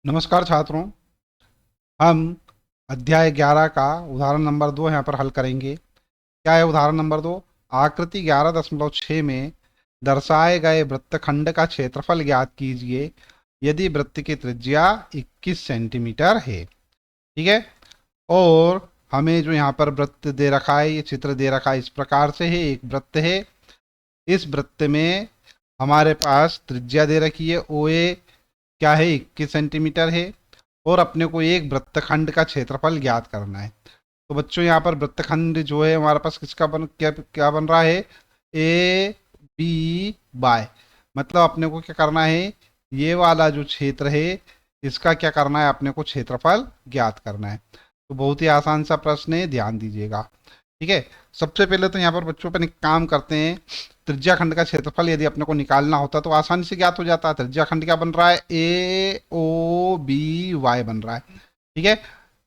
नमस्कार छात्रों। हम अध्याय 11 का उदाहरण नंबर 2 यहाँ पर हल करेंगे। क्या है उदाहरण नंबर 2? आकृति 11.6 में दर्शाए गए वृत्तखंड का क्षेत्रफल ज्ञात कीजिए यदि वृत्त की त्रिज्या 21 सेंटीमीटर है। ठीक है। और हमें जो यहाँ पर वृत्त दे रखा है, ये चित्र दे रखा है इस प्रकार से है। एक वृत्त है, इस वृत्त में हमारे पास त्रिज्या दे रखी है ओ ए, क्या है 21 सेंटीमीटर है। और अपने को एक वृत्तखंड का क्षेत्रफल ज्ञात करना है। तो बच्चों यहाँ पर वृत्तखंड जो है हमारे पास किसका क्या क्या बन रहा है? A B by. मतलब अपने को क्या करना है, ये वाला जो क्षेत्र है इसका क्या करना है, अपने को क्षेत्रफल ज्ञात करना है। तो बहुत ही आसान सा प्रश्न है, ध्यान दीजिएगा। ठीक है। सबसे पहले तो यहाँ पर बच्चों अपन एक काम करते हैं। त्रिज्या खंड का क्षेत्रफल यदि अपने को निकालना होता तो आसानी से ज्ञात हो जाता है। त्रिज्या खंड क्या बन रहा है? ए ओ बी वाई बन रहा है। ठीक है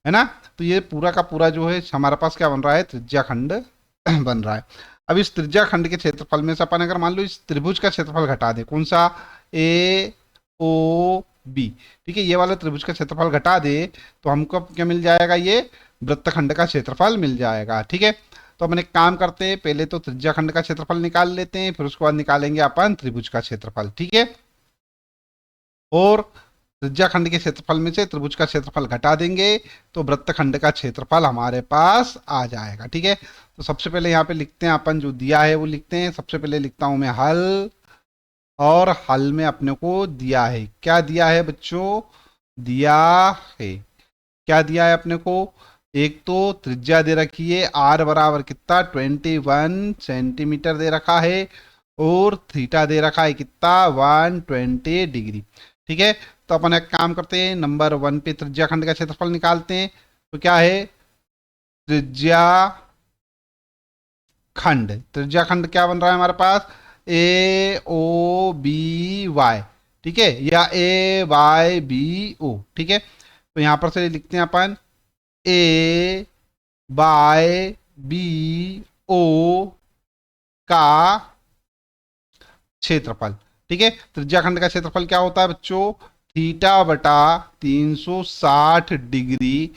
ना? तो ये पूरा का पूरा जो है हमारे पास क्या बन रहा है? त्रिज्या खंड बन रहा है। अब इस त्रिज्या खंड के क्षेत्रफल में से अपन अगर मान लो इस त्रिभुज का क्षेत्रफल घटा दे, कौन सा? ए ओ बी। ठीक है, ये वाला त्रिभुज का क्षेत्रफल घटा दे तो हमको क्या मिल जाएगा? ये वृत्तखंड का क्षेत्रफल मिल जाएगा। ठीक है। तो अपन एक काम करते हैं, पहले तो त्रिज्या खंड का क्षेत्रफल निकाल लेते हैं, फिर उसके बाद निकालेंगे अपन त्रिभुज का क्षेत्रफल। ठीक है। और त्रिज्या खंड के क्षेत्रफल में से त्रिभुज का क्षेत्रफल घटा देंगे तो वृत्तखंड का क्षेत्रफल हमारे पास आ जाएगा। ठीक है। तो सबसे पहले यहाँ पे लिखते हैं, अपन जो दिया है वो लिखते हैं। सबसे पहले लिखता हूं मैं हल, और हल में अपने को दिया है, क्या दिया है बच्चों? दिया है, क्या दिया है अपने को? एक तो त्रिज्या दे रखी है आर बराबर कितना? 21 सेंटीमीटर दे रखा है। और थीटा दे रखा है कितना? 120 डिग्री। ठीक है। तो अपन एक काम करते हैं, नंबर 1 पे त्रिज्या खंड का क्षेत्रफल निकालते हैं। तो क्या है? त्रिज्या खंड, त्रिज्या खंड क्या बन रहा है हमारे पास? ए ओ बी वाई। ठीक है, या ए वाई बी ओ। ठीक है। तो यहां पर से लिखते हैं अपन ए बाय बी ओ का क्षेत्रफल। ठीक है। त्रिज्या खंड का क्षेत्रफल क्या होता है बच्चों? थीटा बटा 360 डिग्री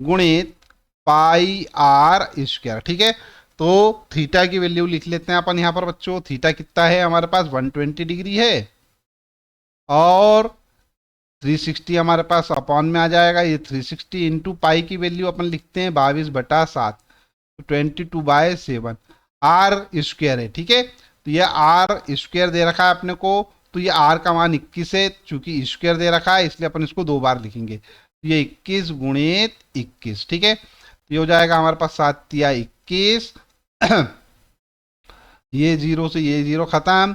गुणित पाई आर स्क्वायर। ठीक है। तो थीटा की वैल्यू लिख लेते हैं अपन यहाँ पर बच्चों। थीटा कितना है हमारे पास? 120 डिग्री है। और 360 हमारे पास अपॉन में आ जाएगा। ये 360 इंटू पाई की वैल्यू अपन लिखते हैं 22/7, 22/7 आर स्क्वायर है। ठीक है। तो ये आर स्क्वायर दे रखा है अपने को। तो ये आर का मान 21 है, चूंकि स्क्वायर दे रखा है इसलिए अपन इसको 2 बार लिखेंगे। तो ये 21 गुणित 21। ठीक है। तो ये हो जाएगा हमारे पास 7 या 21। ये जीरो से ये जीरो खत्म,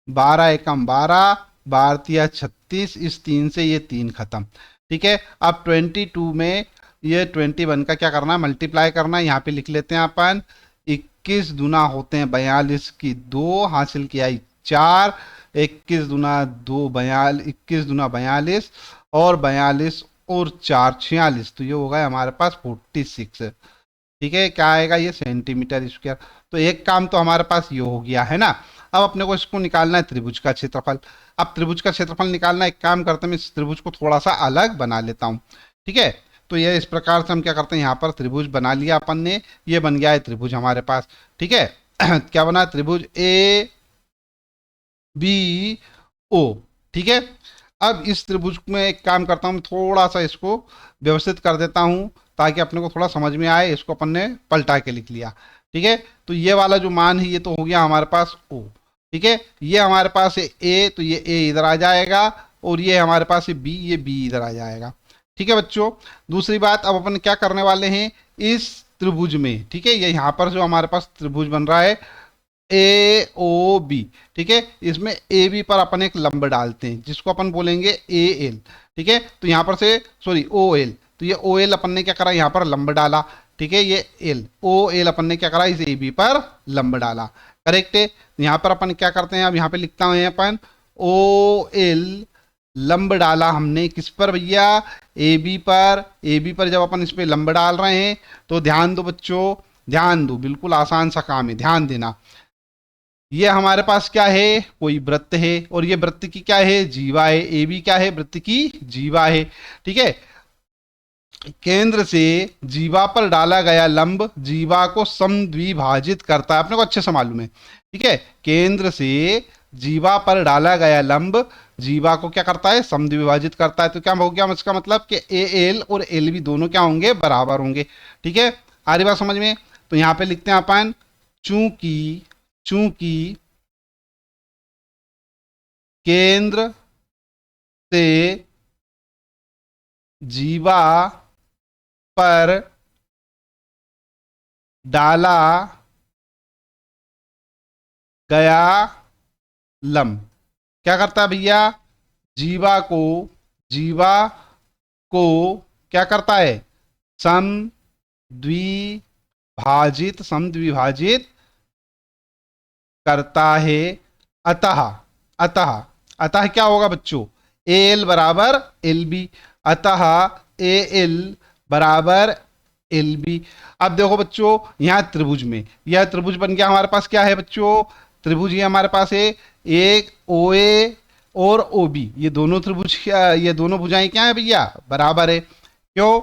12 एकम 12, 12 या 36, इस 3 से ये 3 खत्म। ठीक है। अब 22 में ये 21 का क्या करना है? मल्टीप्लाई करना है। यहाँ पे लिख लेते हैं अपन 21 दूना होते हैं 42 की 2, हासिल किया 4, 21 दूना 2 42, 21 दूना 42, और 42 और 4 46। तो ये हो गया हमारे पास 46। ठीक है, क्या आएगा? ये सेंटीमीटर स्क्वायर। तो एक काम तो हमारे पास ये हो गया है ना। अब अपने को इसको निकालना है त्रिभुज का क्षेत्रफल। अब त्रिभुज का क्षेत्रफल निकालना, एक काम करते हैं, मैं इस त्रिभुज को थोड़ा सा अलग बना लेता हूँ। ठीक है। तो ये इस प्रकार से हम क्या करते हैं, यहाँ पर त्रिभुज बना लिया अपन ने, ये बन गया है त्रिभुज हमारे पास। ठीक है। क्या बना? त्रिभुज ए बी ओ। ठीक है। अब इस त्रिभुज में एक काम करता हूँ, थोड़ा सा इसको व्यवस्थित कर देता हूँ ताकि अपने को थोड़ा समझ में आए। इसको अपन ने पलटा के लिख लिया। ठीक है। तो ये वाला जो मान है ये तो हो गया हमारे पास ओ। ठीक है। ये हमारे पास है ए, तो ये ए इधर आ जाएगा, और ये हमारे पास है बी, ये बी इधर आ जाएगा। ठीक है बच्चों। दूसरी बात, अब अपन क्या करने वाले हैं इस त्रिभुज में? ठीक है, ये यहाँ पर जो हमारे पास त्रिभुज बन रहा है ए ओ बी। ठीक है। इसमें ए बी पर अपन एक लंब डालते हैं जिसको अपन बोलेंगे ए एल। ठीक है। तो यहाँ पर से सॉरी ओ एल, तो ये ओ एल अपन ने क्या करा? यहाँ पर लंब डाला। ठीक है। ये एल ओ एल अपन ने क्या करा? इस ए बी पर लंब डाला। करेक्ट है। यहाँ पर अपन क्या करते हैं, अब यहाँ पे लिखता हूँ अपन ओ एल लंब डाला हमने किस पर भैया? ए बी पर। ए बी पर जब अपन इस पे लंब डाल रहे हैं तो ध्यान दो बच्चों, ध्यान दो, बिल्कुल आसान सा काम है, ध्यान देना। ये हमारे पास क्या है, कोई वृत्त है, और ये वृत्त की क्या है, जीवा है। ए बी क्या है, वृत्त की जीवा है। ठीक है, केंद्र से जीवा पर डाला गया लंब जीवा को समद्विभाजित करता है, अपने को अच्छे से मालूम है। ठीक है, केंद्र से जीवा पर डाला गया लंब जीवा को क्या करता है, समद्विभाजित करता है। तो क्या हो गया इसका मतलब कि ए एल और एल बी दोनों क्या होंगे, बराबर होंगे। ठीक है, आ रही बात समझ में। तो यहां पे लिखते हैं अपन, चूंकि चूंकि केंद्र से जीवा पर डाला गया लंब क्या करता है भैया, जीवा को जीवा को क्या करता है, समद्विभाजित करता है। अतः अतः अतः क्या होगा बच्चों, ए एल बराबर एल बी। अतः ए एल बराबर एल बी। अब देखो बच्चों, यहां त्रिभुज में यह त्रिभुज बन गया हमारे पास, क्या है बच्चों, त्रिभुज ये हमारे पास है, एक ओ ए और ओ बी, ये दोनों त्रिभुज ये दोनों भुजाएं क्या है भैया, बराबर है। क्यों,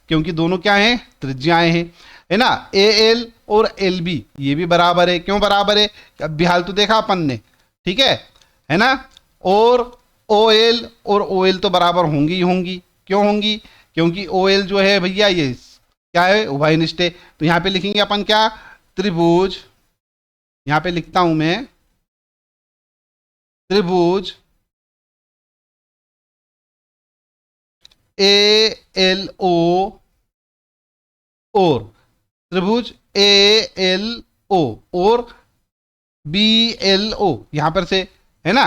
क्योंकि दोनों क्या हैं, त्रिज्याएं हैं, है ना। ए एल और एल बी ये भी बराबर है। क्यों बराबर है, अभी हाल तो देखा अपन ने। ठीक है ना। और ओ एल और ओ एल तो बराबर होंगी ही होंगी। क्यों होंगी, क्योंकि ओ एल जो है भैया ये क्या है, उभयनिष्ठ है। तो यहां पे लिखेंगे अपन क्या, त्रिभुज, यहां पे लिखता हूं मैं, त्रिभुज ए एल ओ और त्रिभुज ए एल ओ और बी एल ओ, यहां पर से है ना,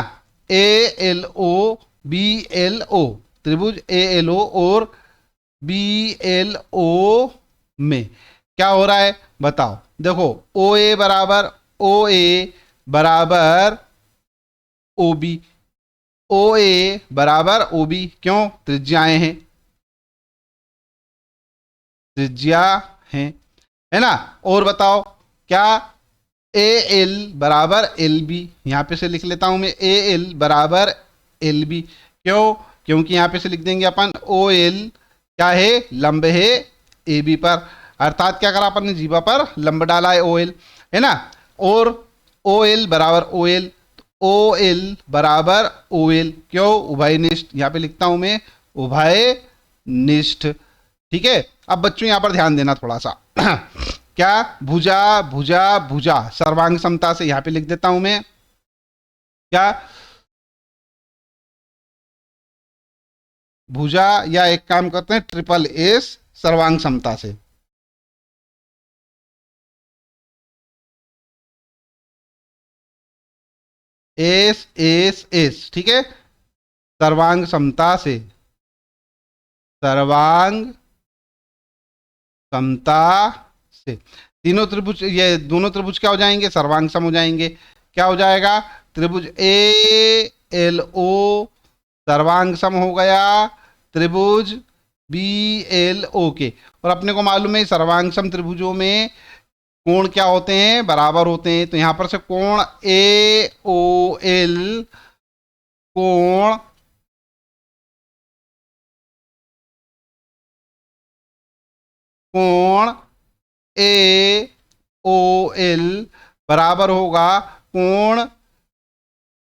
A L O B L O, त्रिभुज ए एल ओ और बी एल ओ में क्या हो रहा है बताओ। देखो ओ ए बराबर ओ ए बराबर ओ बी, ओ ए बराबर ओ बी, क्यों, त्रिज्याएं हैं, त्रिज्या है ना। और बताओ क्या, ए एल बराबर एल बी, यहां पे से लिख लेता हूं मैं, ए एल बराबर एल बी। क्यों, क्योंकि यहां पे से लिख देंगे अपन ओ एल क्या है, लंब है ए बी पर, अर्थात क्या करा अपन ने, जीवा पर लंब डाला है ओ एल, है ना। और ओ एल बराबर ओ एल, ओ एल बराबर ओ एल, क्यों, उभयनिष्ठ, यहां पे लिखता हूं मैं उभयनिष्ठ। ठीक है, अब बच्चों यहां पर ध्यान देना थोड़ा सा क्या, भुजा भुजा भुजा सर्वांग समता से, यहां पे लिख देता हूं मैं क्या, भुजा, या एक काम करते हैं ट्रिपल एस सर्वांग समता से, एस एस एस, ठीक है, सर्वांग समता से, सर्वांग समता से तीनों त्रिभुज, ये दोनों त्रिभुज क्या हो जाएंगे, सर्वांग सम हो जाएंगे। क्या हो जाएगा, त्रिभुज ए एल ओ सर्वांग सम हो गया त्रिभुज बी एल ओ के। और अपने को मालूम है सर्वांग सम त्रिभुजों में कोण क्या होते हैं, बराबर होते हैं। तो यहां पर से कोण ए ओ एल, कोण कोण ए ओ एल बराबर होगा कोण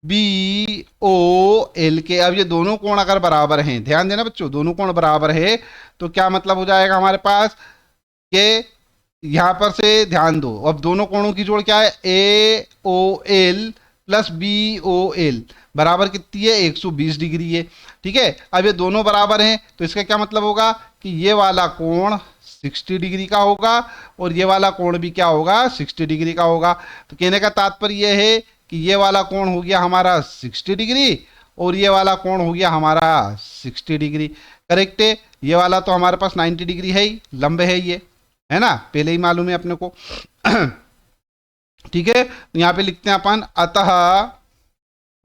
बी ओ एल के। अब ये दोनों कोण अगर बराबर हैं, ध्यान देना बच्चों, दोनों कोण बराबर है तो क्या मतलब हो जाएगा हमारे पास कि यहां पर से ध्यान दो, अब दोनों कोणों की जोड़ क्या है, A O L plus B O L बराबर कितनी है, 120 डिग्री है। ठीक है, अब ये दोनों बराबर हैं तो इसका क्या मतलब होगा कि ये वाला कोण 60 डिग्री का होगा और ये वाला कोण भी क्या होगा, 60 डिग्री का होगा। तो कहने का तात्पर्य यह है कि ये वाला कोण हो गया हमारा 60 डिग्री और ये वाला कोण हो गया हमारा 60 डिग्री। करेक्ट है, ये वाला तो हमारे पास 90 डिग्री है ही, लंबे है ये, है ना, पहले ही मालूम है अपने को ठीक है, तो यहां पे लिखते हैं अपन अतः,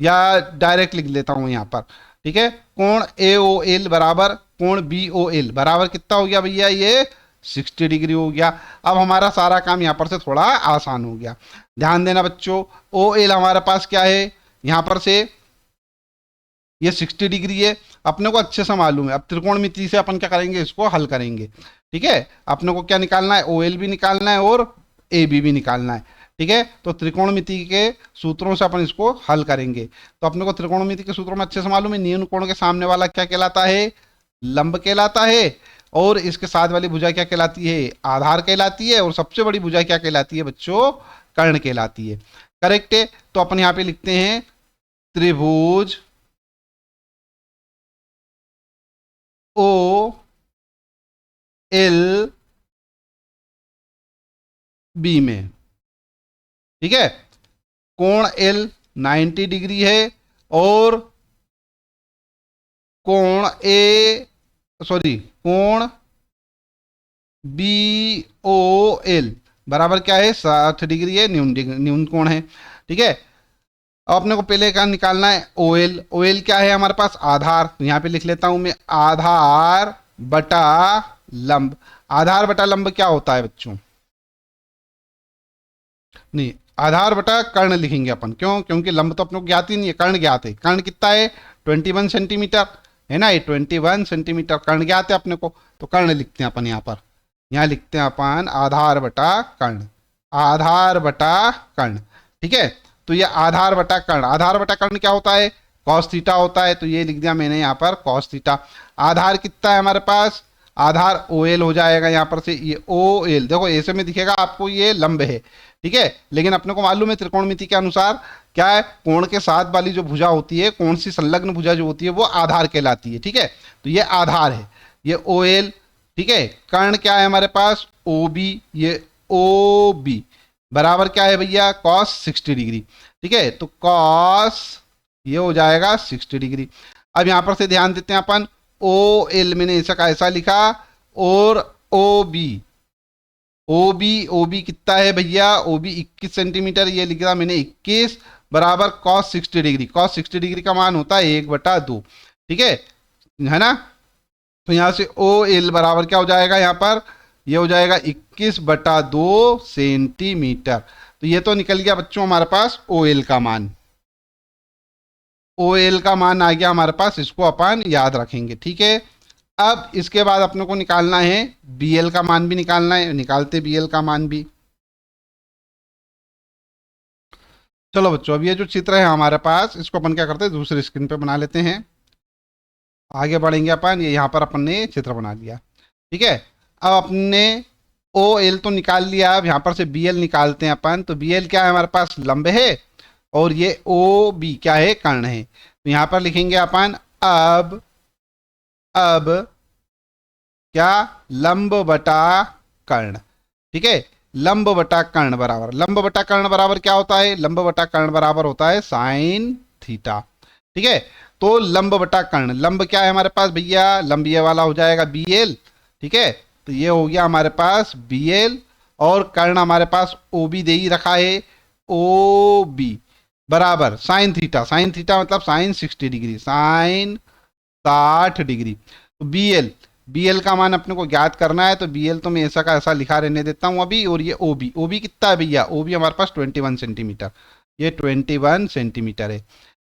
या डायरेक्ट लिख लेता हूं यहां पर। ठीक है, कोण ए ओ एल बराबर कोण बी ओ एल बराबर कितना हो गया भैया, ये 60 डिग्री हो गया। अब हमारा सारा काम यहाँ पर से थोड़ा आसान हो गया। ध्यान देना बच्चों, ओ एल हमारे पास क्या है, यहाँ पर से ये 60 डिग्री है, अपने को अच्छे से मालूम है। अब त्रिकोणमिति से अपन क्या करेंगे, इसको हल करेंगे। ठीक है, अपने को क्या निकालना है, ओ एल भी निकालना है और ए बी भी निकालना है। ठीक है, तो त्रिकोणमिति के सूत्रों से अपन इसको हल करेंगे। तो अपने को त्रिकोणमिति के सूत्रों में अच्छे से मालूम है, न्यून कोण के सामने वाला क्या कहलाता है, लंब कहलाता है, और इसके साथ वाली भुजा क्या कहलाती है, आधार कहलाती है, और सबसे बड़ी भुजा क्या कहलाती है बच्चों, कर्ण कहलाती है। करेक्ट है, तो अपन यहाँ पे लिखते हैं त्रिभुज ओ एल बी में, ठीक है, कोण एल 90 डिग्री है और कोण ए सॉरी कोण बी ओ एल बराबर क्या है, 60 डिग्री है, न्यून कोण है। ठीक है, अब अपने को पहले क्या निकालना है, ओ एल। ओ एल क्या है हमारे पास, आधार। तो यहाँ पे लिख लेता हूं मैं, आधार बटा लंब। आधार बटा लंब क्या होता है बच्चों, नहीं, आधार बटा कर्ण लिखेंगे अपन। क्यों, क्योंकि लंब तो अपने को ज्ञात ही नहीं है, कर्ण ज्ञात है। कर्ण कितना है, 21 सेंटीमीटर है ना, ये 21 सेंटीमीटर कर्ण ज्ञात है अपने को। तो कर्ण लिखते हैं अपन यहाँ पर, यहाँ लिखते हैं अपन आधार बटा कर्ण, आधार बटा कर्ण। ठीक है, तो ये आधार बटा कर्ण, आधार बटा कर्ण क्या होता है, कॉस थीटा होता है। तो ये लिख दिया मैंने यहाँ पर कॉस थीटा। आधार कितना है हमारे पास, आधार ओ एल हो जाएगा यहाँ पर से, ये ओ एल देखो ऐसे में दिखेगा आपको, ये लंब है। ठीक है, लेकिन अपने को मालूम है त्रिकोणमिति के अनुसार क्या है, कोण के साथ वाली जो भुजा होती है, कोण सी संलग्न भुजा जो होती है वो आधार कहलाती है। ठीक है, तो ये आधार है, ये ओ एल। ठीक है, कर्ण क्या है हमारे पास, ओ बी, ये ओ बी बराबर क्या है भैया, कॉस 60 डिग्री। ठीक है, तो कॉस ये हो जाएगा 60 डिग्री। अब यहां पर से ध्यान देते हैं अपन, ओ एल मैंने ऐसा का ऐसा लिखा, और ओ बी, ओ बी कितना है भैया, ओ बी 21 सेंटीमीटर, ये लिख रहा मैंने 21 बराबर कॉस 60 डिग्री। कॉस 60 डिग्री का मान होता है 1/2। ठीक है ना, तो यहां से ओ एल बराबर क्या हो जाएगा, यहाँ पर ये हो जाएगा 21/2 सेंटीमीटर। तो ये तो निकल गया बच्चों हमारे पास ओ एल का मान, ओ एल का मान आ गया हमारे पास, इसको अपन याद रखेंगे। ठीक है, अब इसके बाद अपने को निकालना है बी एल का मान भी निकालना है, निकालते बी एल का मान भी। चलो बच्चों, अब ये जो चित्र है हमारे पास, इसको अपन क्या करते हैं, दूसरे स्क्रीन पे बना लेते हैं। आगे बढ़ेंगे अपन, ये यहाँ पर अपन ने चित्र बना लिया। ठीक है, अब अपने ओ एल तो निकाल लिया, अब यहाँ पर से बी एल निकालते हैं अपन। तो बी एल क्या है हमारे पास, लंब है, और ये ओ बी क्या है, कर्ण है। तो यहाँ पर लिखेंगे अपन, अब क्या, लंब बटा कर्ण। ठीक है, लंब बटा कर्ण बराबर, लंब बटा कर्ण बराबर क्या होता है, लंब बटा कर्ण बराबर होता है साइन थीटा। ठीक है, तो लंब बटा कर्ण, लंब क्या है हमारे पास भैया, लंब ये वाला हो जाएगा बी एल। ठीक है, तो ये हो गया हमारे पास बी एल, और कर्ण हमारे पास ओ बी दे ही रखा है, ओ बी बराबर साइन थीटा। साइन थीटा मतलब साइन 60 डिग्री, साइन 60 डिग्री। तो बी एल का मान अपने को ज्ञात करना है, तो बी एल तो मैं ऐसा का ऐसा लिखा रहने देता हूँ अभी। और ये ओ बी कितना है भैया, ओ बी हमारे पास 21 सेंटीमीटर, ये 21 सेंटीमीटर है।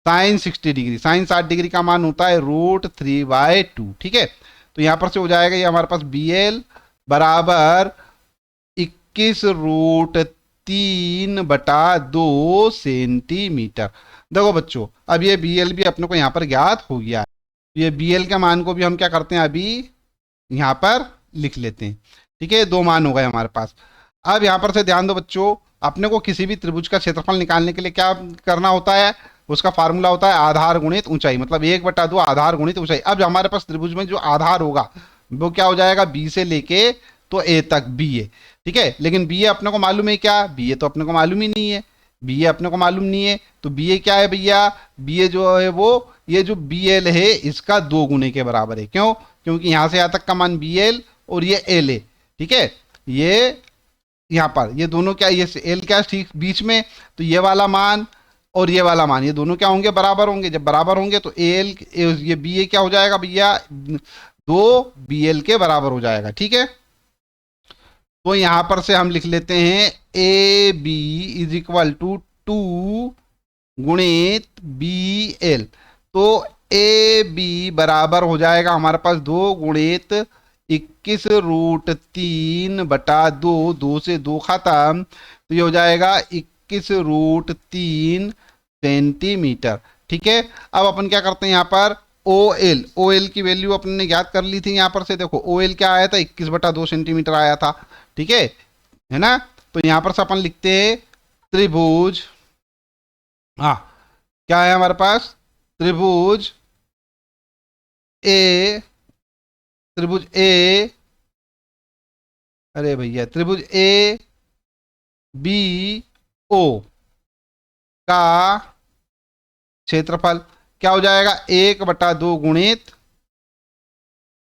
साइन 60 डिग्री, साइन 60 डिग्री का मान होता है √3/2। ठीक है, तो यहाँ पर से हो जाएगा ये हमारे पास बी एल बराबर 21√3/2 सेंटीमीटर। देखो बच्चों, अब ये बी एल भी अपने को यहाँ पर ज्ञात हो गया है। ये बी एल के मान को भी हम क्या करते हैं, अभी यहाँ पर लिख लेते हैं। ठीक है, दो मान हो गए हमारे पास। अब यहाँ पर से ध्यान दो बच्चों, अपने को किसी भी त्रिभुज का क्षेत्रफल निकालने के लिए क्या करना होता है, उसका फार्मूला होता है आधार गुणित ऊंचाई, मतलब 1/2 आधार गुणित ऊंचाई। अब हमारे पास त्रिभुज में जो आधार होगा वो क्या हो जाएगा, बी से लेके तो ए तक बी ए। ठीक है, लेकिन बी ए अपने को मालूम है क्या, बी ए तो अपने को मालूम ही नहीं है, बी ए अपने को मालूम नहीं है। तो बी ए क्या है भैया, बी ए जो है वो, ये जो बी एल है इसका 2 गुने के बराबर है। क्यों, क्योंकि यहां से यहां तक का मान बी एल और ये एल है। ठीक है, ये यहाँ पर ये दोनों क्या, ये एल क्या ठीक बीच में, तो ये वाला मान और ये वाला मान, ये दोनों क्या होंगे, बराबर होंगे। जब बराबर होंगे तो एल, ये बी ए क्या हो जाएगा भैया, 2 बी एल के बराबर हो जाएगा। ठीक है, तो यहां पर से हम लिख लेते हैं A B is equal to 2 गुणित बी एल। तो ए बी बराबर हो जाएगा हमारे पास 2 गुणित 21√3/2, 2 से 2 खत्म, तो ये हो जाएगा 21√3 सेंटीमीटर। ठीक है, अब अपन क्या करते हैं यहाँ पर ओ एल की वैल्यू अपन ने ज्ञात कर ली थी। यहाँ पर से देखो ओ एल क्या आया था, 21/2 सेंटीमीटर आया था। ठीक है ना। तो यहाँ पर से अपन लिखते हैं त्रिभुज, हाँ क्या है हमारे पास, त्रिभुज ए, त्रिभुज ए, अरे भैया त्रिभुज ए बी ओ का क्षेत्रफल क्या हो जाएगा, 1/2 गुणित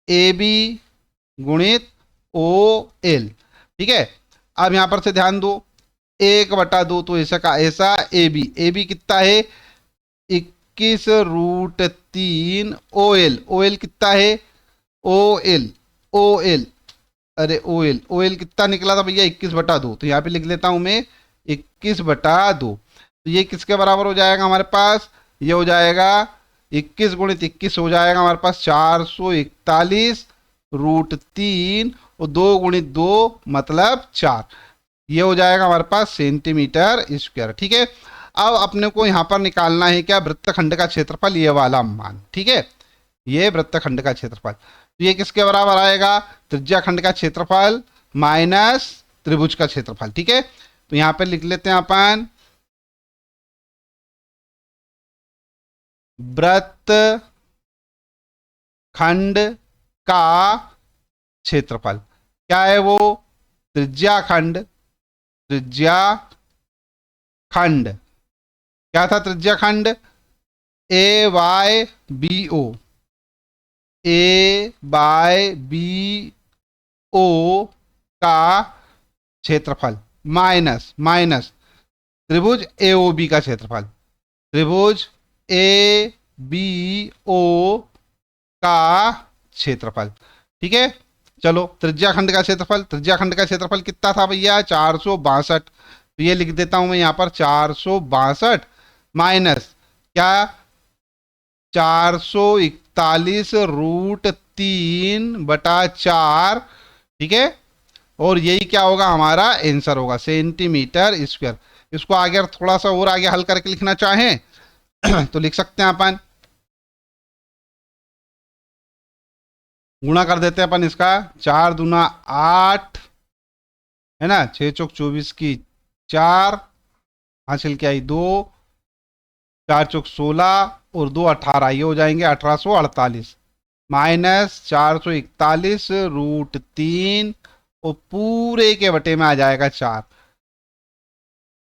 ए बी गुणित ओ एल। ठीक है, अब यहां पर से ध्यान दो, 1/2 तो ऐसा का ऐसा, ए बी कितना है, 21√3 ओ एल कितना है, ओ एल अरे ओ एल कितना निकला था भैया, 21/2। तो यहाँ पे लिख लेता हूं मैं 21/2। तो ये किसके बराबर हो जाएगा हमारे पास, ये हो जाएगा 21 गुणित 21 हो जाएगा हमारे पास 441√3 और 2 गुणित 2 मतलब 4, ये हो जाएगा हमारे पास सेंटीमीटर स्क्वायर। ठीक है, अब अपने को यहाँ पर निकालना है क्या, वृत्तखंड का क्षेत्रफल, ये वाला मान। ठीक है, ये वृत्तखंड का क्षेत्रफल, तो ये किसके बराबर आएगा, त्रिज्या खंड का क्षेत्रफल माइनस त्रिभुज का क्षेत्रफल। ठीक है, तो यहाँ पे लिख लेते हैं अपन वृत्त खंड का क्षेत्रफल क्या है वो, त्रिज्या खंड क्या था, त्रिज्या खंड ए बाय बी ओ का क्षेत्रफल माइनस त्रिभुज ए ओ बी का क्षेत्रफल, त्रिभुज ए बी ओ का क्षेत्रफल। ठीक है, चलो त्रिज्या खंड का क्षेत्रफल कितना था भैया, 462। तो ये लिख देता हूं मैं यहाँ पर 462 माइनस क्या, 441√3/4। ठीक है, और यही क्या होगा हमारा आंसर होगा, सेंटीमीटर स्क्वायर। इसको आगे थोड़ा सा और आगे हल करके लिखना चाहें तो लिख सकते हैं अपन, गुणा कर देते हैं अपन इसका, 4 दूना 8 है ना, 6 चौक 24 की 4, हासिल क्या आई 2, 4 चौक 16 और 2 18, ये हो जाएंगे 1848 माइनस 441√3 और पूरे के बटे में आ जाएगा 4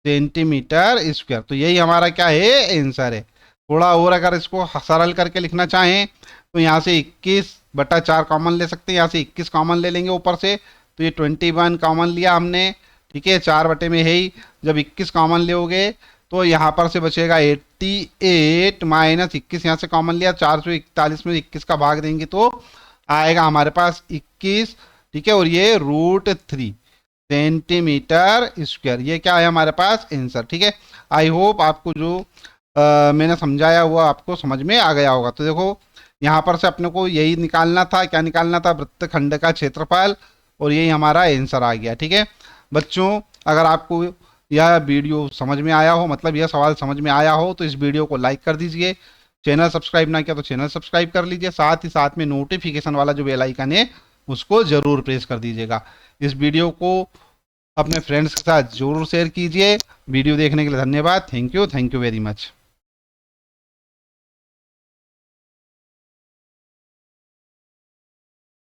सेंटीमीटर स्क्वायर। तो यही हमारा क्या है आंसर है। थोड़ा और अगर इसको सरल करके लिखना चाहें तो यहाँ से 21/4 कॉमन ले सकते हैं, यहाँ से 21 कॉमन ले लेंगे ऊपर से, तो ये 21 कॉमन लिया हमने। ठीक है, 4 बटे में है ही, जब 21 कॉमन लोगे तो यहाँ पर से बचेगा 88 माइनस 21 यहाँ से कॉमन लिया, 441 में 21 का भाग देंगे तो आएगा हमारे पास 21। ठीक है, और ये √3 सेंटीमीटर स्क्वायर, ये क्या है हमारे पास आंसर। ठीक है, आई होप आपको जो मैंने समझाया हुआ आपको समझ में आ गया होगा। तो देखो यहाँ पर से अपने को यही निकालना था, क्या निकालना था, वृत्तखंड का क्षेत्रफल, और यही हमारा आंसर आ गया। ठीक है बच्चों, अगर आपको यह वीडियो समझ में आया हो, मतलब यह सवाल समझ में आया हो, तो इस वीडियो को लाइक कर दीजिए। चैनल सब्सक्राइब ना किया तो चैनल सब्सक्राइब कर लीजिए, साथ ही साथ में नोटिफिकेशन वाला जो बेल आइकन है उसको ज़रूर प्रेस कर दीजिएगा। इस वीडियो को अपने फ्रेंड्स के साथ ज़रूर शेयर कीजिए। वीडियो देखने के लिए धन्यवाद। Thank you very much.